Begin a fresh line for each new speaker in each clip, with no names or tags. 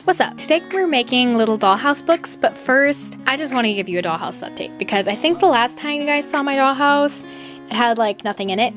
What's up? Today we're making little dollhouse books, but first, I just want to give you a dollhouse update because I think the last time you guys saw my dollhouse, it had like nothing in it.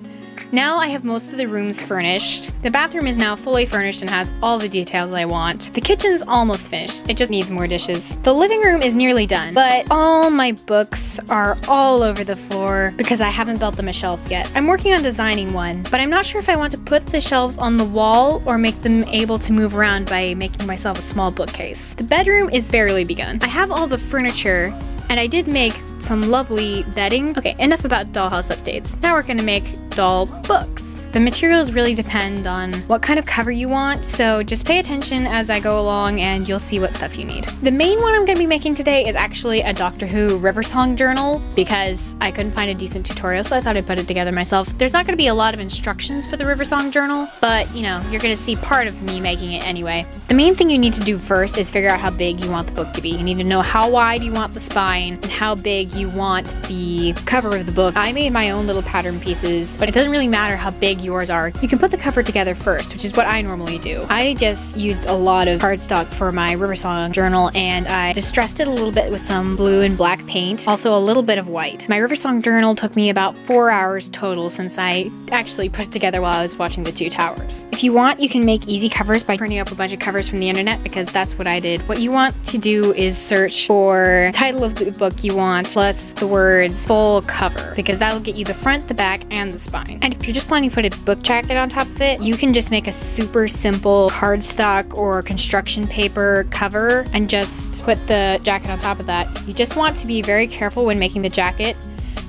Now I have most of the rooms furnished. The bathroom is now fully furnished and has all the details I want. The kitchen's almost finished. It just needs more dishes. The living room is nearly done, but all my books are all over the floor because I haven't built them a shelf yet. I'm working on designing one, but I'm not sure if I want to put the shelves on the wall or make them able to move around by making myself a small bookcase. The bedroom is barely begun. I have all the furniture and I did make some lovely bedding. Okay, enough about dollhouse updates. Now we're gonna make doll books. The materials really depend on what kind of cover you want, so just pay attention as I go along and you'll see what stuff you need. The main one I'm gonna be making today is actually a Doctor Who River Song journal because I couldn't find a decent tutorial, so I thought I'd put it together myself. There's not gonna be a lot of instructions for the River Song journal, but you know, you're gonna see part of me making it anyway. The main thing you need to do first is figure out how big you want the book to be. You need to know how wide you want the spine and how big you want the cover of the book. I made my own little pattern pieces, but it doesn't really matter how big yours are. You can put the cover together first, which is what I normally do. I just used a lot of cardstock for my River Song journal and I distressed it a little bit with some blue and black paint, also a little bit of white. My River Song journal took me about 4 hours total since I actually put it together while I was watching The Two Towers. If you want, you can make easy covers by printing up a bunch of covers from the internet because that's what I did. What you want to do is search for the title of the book you want plus the words full cover because that'll get you the front, the back, and the spine. And if you're just planning to put a book jacket on top of it, you can just make a super simple cardstock or construction paper cover and just put the jacket on top of that. You just want to be very careful when making the jacket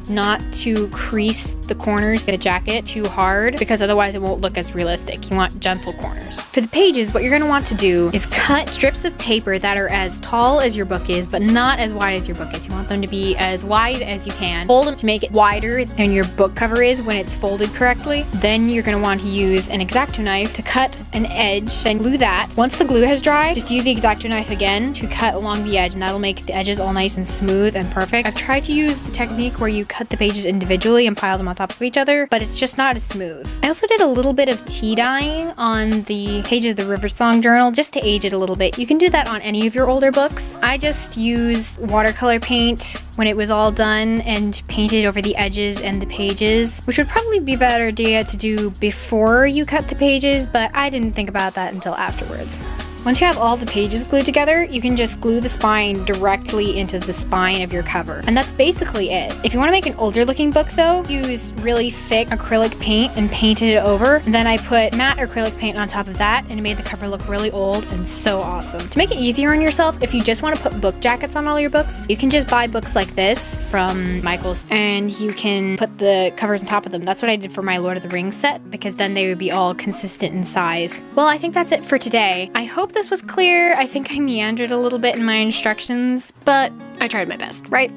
not to crease the corners of the jacket too hard because otherwise it won't look as realistic. You want gentle corners. For the pages, what you're going to want to do is cut strips of paper that are as tall as your book is, but not as wide as your book is. You want them to be as wide as you can. Fold them to make it wider than your book cover is when it's folded correctly. Then you're going to want to use an X-Acto knife to cut an edge, then glue that. Once the glue has dried, just use the X-Acto knife again to cut along the edge, and that'll make the edges all nice and smooth and perfect. I've tried to use the technique where you cut the pages individually and pile them on top of each other, but it's just not as smooth. I also did a little bit of tea dyeing on the pages of the River Song journal just to age it a little bit. You can do that on any of your older books. I just used watercolor paint when it was all done and painted over the edges and the pages, which would probably be a better idea to do before you cut the pages, but I didn't think about that until afterwards. Once you have all the pages glued together, you can just glue the spine directly into the spine of your cover. And that's basically it. If you want to make an older looking book though, use really thick acrylic paint and paint it over. And then I put matte acrylic paint on top of that and it made the cover look really old and so awesome. To make it easier on yourself, if you just want to put book jackets on all your books, you can just buy books like this from Michael's and you can put the covers on top of them. That's what I did for my Lord of the Rings set because then they would be all consistent in size. Well, I think that's it for today. I hope this was clear. I think I meandered a little bit in my instructions, but I tried my best, right?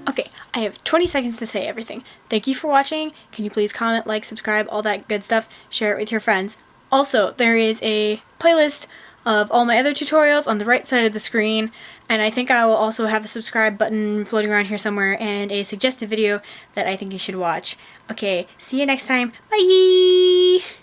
Okay, I have 20 seconds to say everything. Thank you for watching. Can you please comment, like, subscribe, all that good stuff. Share it with your friends. Also, there is a playlist of all my other tutorials on the right side of the screen, and I think I will also have a subscribe button floating around here somewhere and a suggested video that I think you should watch. Okay, see you next time. Bye!